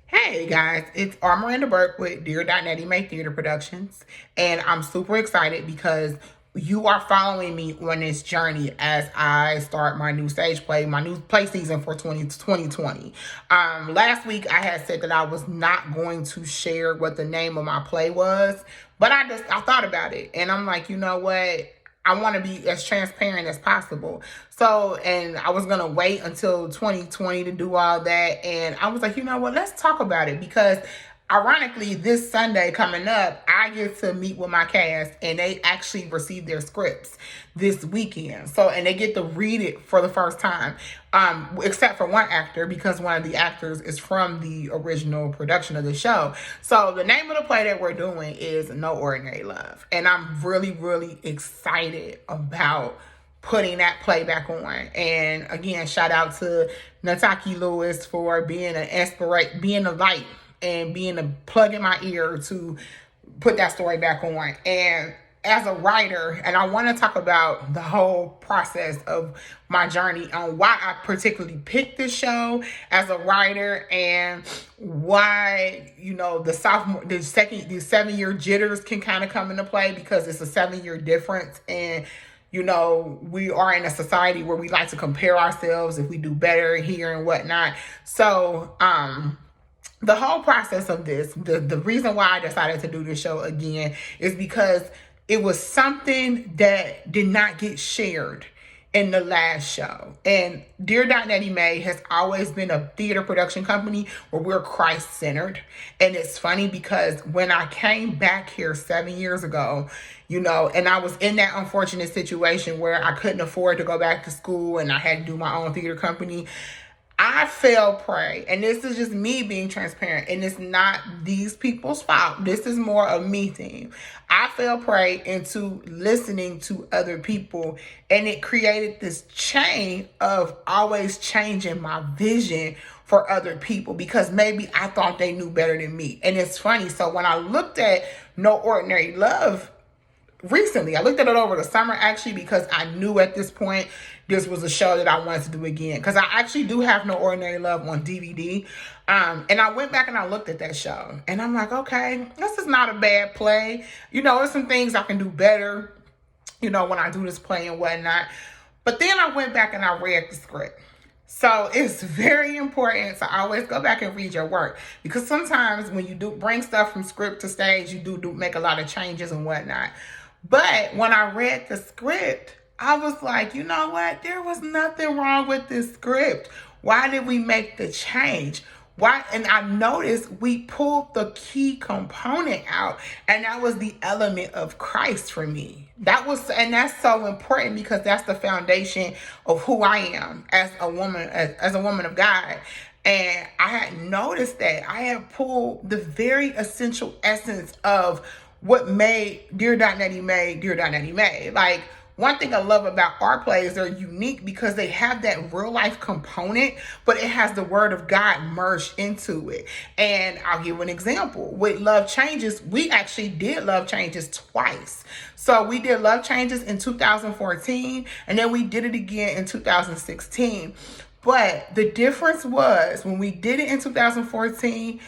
Hey guys, it's Miranda Burke with Dear Nettie May Theater Productions, and I'm super excited because you are following me on this journey as I start my new stage play, my new play season for 2020. Last week I had said that I was not going to share what the name of my play was, but I thought about it, and I'm like, you know what? I want to be as transparent as possible. So, and I was going to wait until 2020 to do all that. And I was like, you know what, let's talk about it because ironically, this Sunday coming up, I get to meet with my cast and they actually receive their scripts this weekend. So, and they get to read it for the first time, except for one actor because one of the actors is from the original production of the show. So, the name of the play that we're doing is No Ordinary Love. And I'm really, really excited about putting that play back on. And again, shout out to Nataki Lewis for being being a light and being a plug in my ear to put that story back on. And as a writer, and I want to talk about the whole process of my journey on why I particularly picked this show as a writer and why, the 7-year jitters can kind of come into play because it's a 7-year difference. And we are in a society where we like to compare ourselves if we do better here and whatnot. So, the whole process of this, the reason why I decided to do this show again is because it was something that did not get shared in the last show. And Dear Nettie May has always been a theater production company where we're Christ-centered. And it's funny because when I came back here 7 years ago, and I was in that unfortunate situation where I couldn't afford to go back to school and I had to do my own theater company, I fell prey, and this is just me being transparent, and it's not these people's fault. This is more of me thing. I fell prey into listening to other people, and it created this chain of always changing my vision for other people because maybe I thought they knew better than me. And it's funny. So when I looked at No Ordinary Love recently, I looked at it over the summer actually because I knew at this point this was a show that I wanted to do again because I actually do have No Ordinary Love on DVD. And I went back and I looked at that show and I'm like, okay, this is not a bad play. There's some things I can do better, when I do this play and whatnot. But then I went back and I read the script. So it's very important to always go back and read your work because sometimes when you do bring stuff from script to stage, you do make a lot of changes and whatnot. But when I read the script, I was like, you know what? There was nothing wrong with this script. Why did we make the change? Why? And I noticed we pulled the key component out, and that was the element of Christ for me. And that's so important because that's the foundation of who I am as a woman, as a woman of God. And I had noticed that I had pulled the very essential essence of what made Dear Nettie May, Dear Nettie May. Like, one thing I love about our plays, they're unique because they have that real life component, but it has the word of God merged into it. And I'll give an example. With Love Changes, we actually did Love Changes twice. So we did Love Changes in 2014, and then we did it again in 2016. But the difference was when we did it in 2014,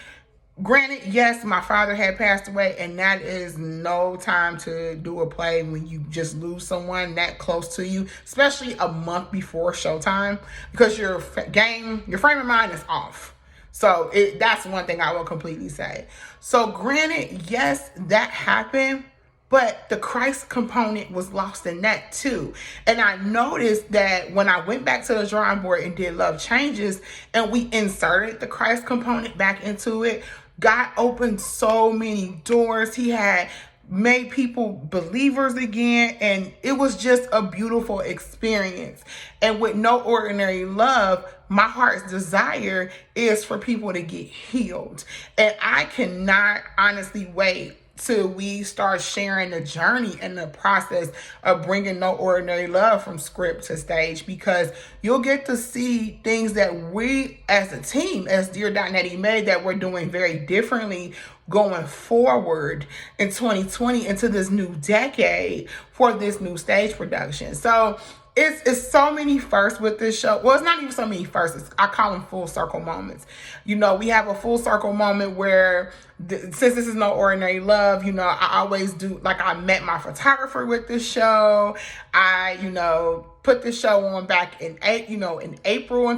granted, yes, my father had passed away, and that is no time to do a play when you just lose someone that close to you, especially a month before showtime, because your frame of mind is off. So that's one thing I will completely say. So granted, yes, that happened, but the Christ component was lost in that too. And I noticed that when I went back to the drawing board and did Love Changes and we inserted the Christ component back into it, God opened so many doors. He had made people believers again, and it was just a beautiful experience. And with No Ordinary Love, my heart's desire is for people to get healed. And I cannot honestly wait till we start sharing the journey and the process of bringing No Ordinary Love from script to stage, because you'll get to see things that we as a team, as Dear Nettie May, that we're doing very differently going forward in 2020 into this new decade for this new stage production. So it's so many firsts with this show. Well, it's not even so many firsts. I call them full circle moments. You know, we have a full circle moment where, since this is no ordinary love, you know, I always do, like, I met my photographer with this show. I, you know, put this show on back in April in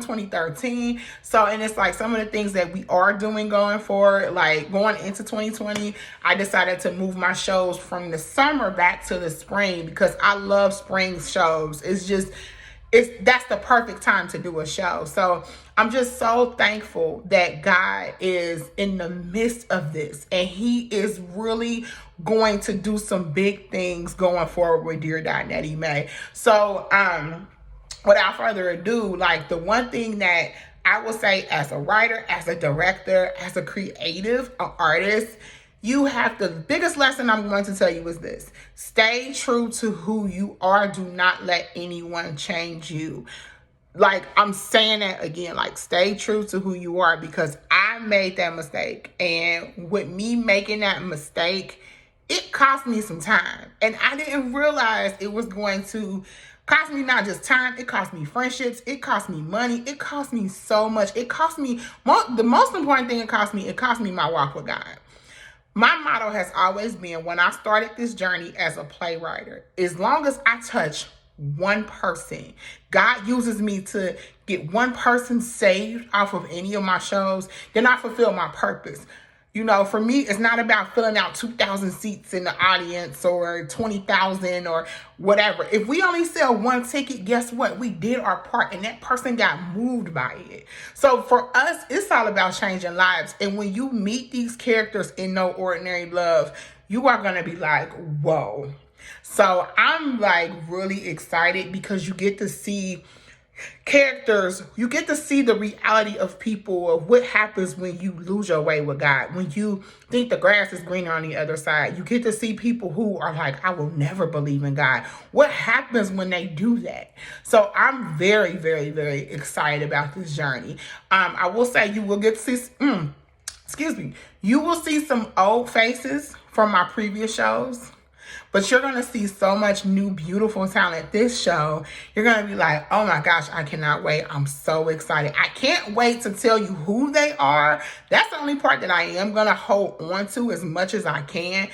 2013. So, and it's like some of the things that we are doing going forward, like going into 2020, I decided to move my shows from the summer back to the spring because I love spring shows. That's the perfect time to do a show. So I'm just so thankful that God is in the midst of this, and he is really going to do some big things going forward with Dear Nettie May. So without further ado, like, the one thing that I will say as a writer, as a director, as a creative, an artist, the biggest lesson I'm going to tell you is this: stay true to who you are. Do not let anyone change you. Like, I'm saying that again, like, stay true to who you are, because I made that mistake. And with me making that mistake, it cost me some time. And I didn't realize it was going to cost me not just time, it cost me friendships, it cost me money, it cost me so much. It cost me, the most important thing it cost me my walk with God. My motto has always been, when I started this journey as a playwright, as long as I touch one person, God uses me to get one person saved off of any of my shows, then I fulfill my purpose. You know, for me, it's not about filling out 2,000 seats in the audience or 20,000 or whatever. If we only sell one ticket, guess what? We did our part, and that person got moved by it. So for us, it's all about changing lives. And when you meet these characters in No Ordinary Love, you are going to be like, whoa. So I'm like really excited because you get to see characters, you get to see the reality of people, of what happens when you lose your way with God, when you think the grass is greener on the other side. You get to see people who are like, I will never believe in God. What happens when they do that? So I'm very, very, very excited about this journey. I will say you will get to see, you will see some old faces from my previous shows. But you're going to see so much new, beautiful talent this show. You're going to be like, oh my gosh, I cannot wait. I'm so excited. I can't wait to tell you who they are. That's the only part that I am going to hold on to as much as I can,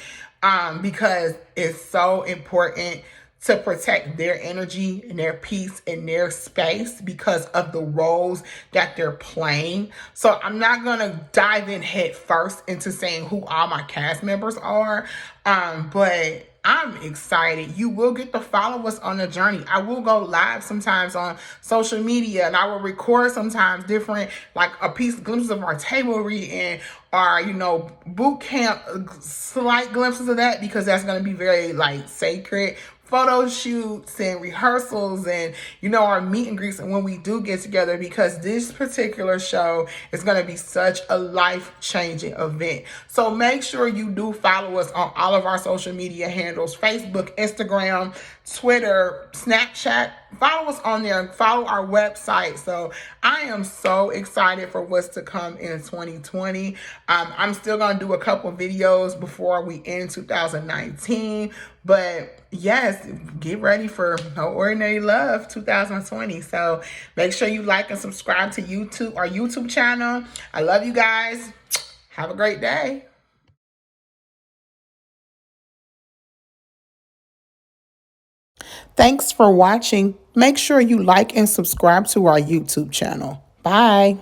because it's so important to protect their energy and their peace and their space because of the roles that they're playing. So I'm not going to dive in head first into saying who all my cast members are, but I'm excited. You will get to follow us on the journey. I will go live sometimes on social media, and I will record sometimes different, like a glimpses of our table reading, or, you know, boot camp, slight glimpses of that, because that's going to be very, like, sacred. Photo shoots and rehearsals and, you know, our meet and greets and when we do get together, because this particular show is going to be such a life-changing event. So make sure you do follow us on all of our social media handles: Facebook, Instagram, Twitter, Snapchat. Follow us on there. Follow our website. So I am so excited for what's to come in 2020. I'm still going to do a couple videos before we end 2019. But yes, get ready for No Ordinary Love 2020. So make sure you like and subscribe to our YouTube channel. I love you guys. Have a great day. Thanks for watching. Make sure you like and subscribe to our YouTube channel. Bye.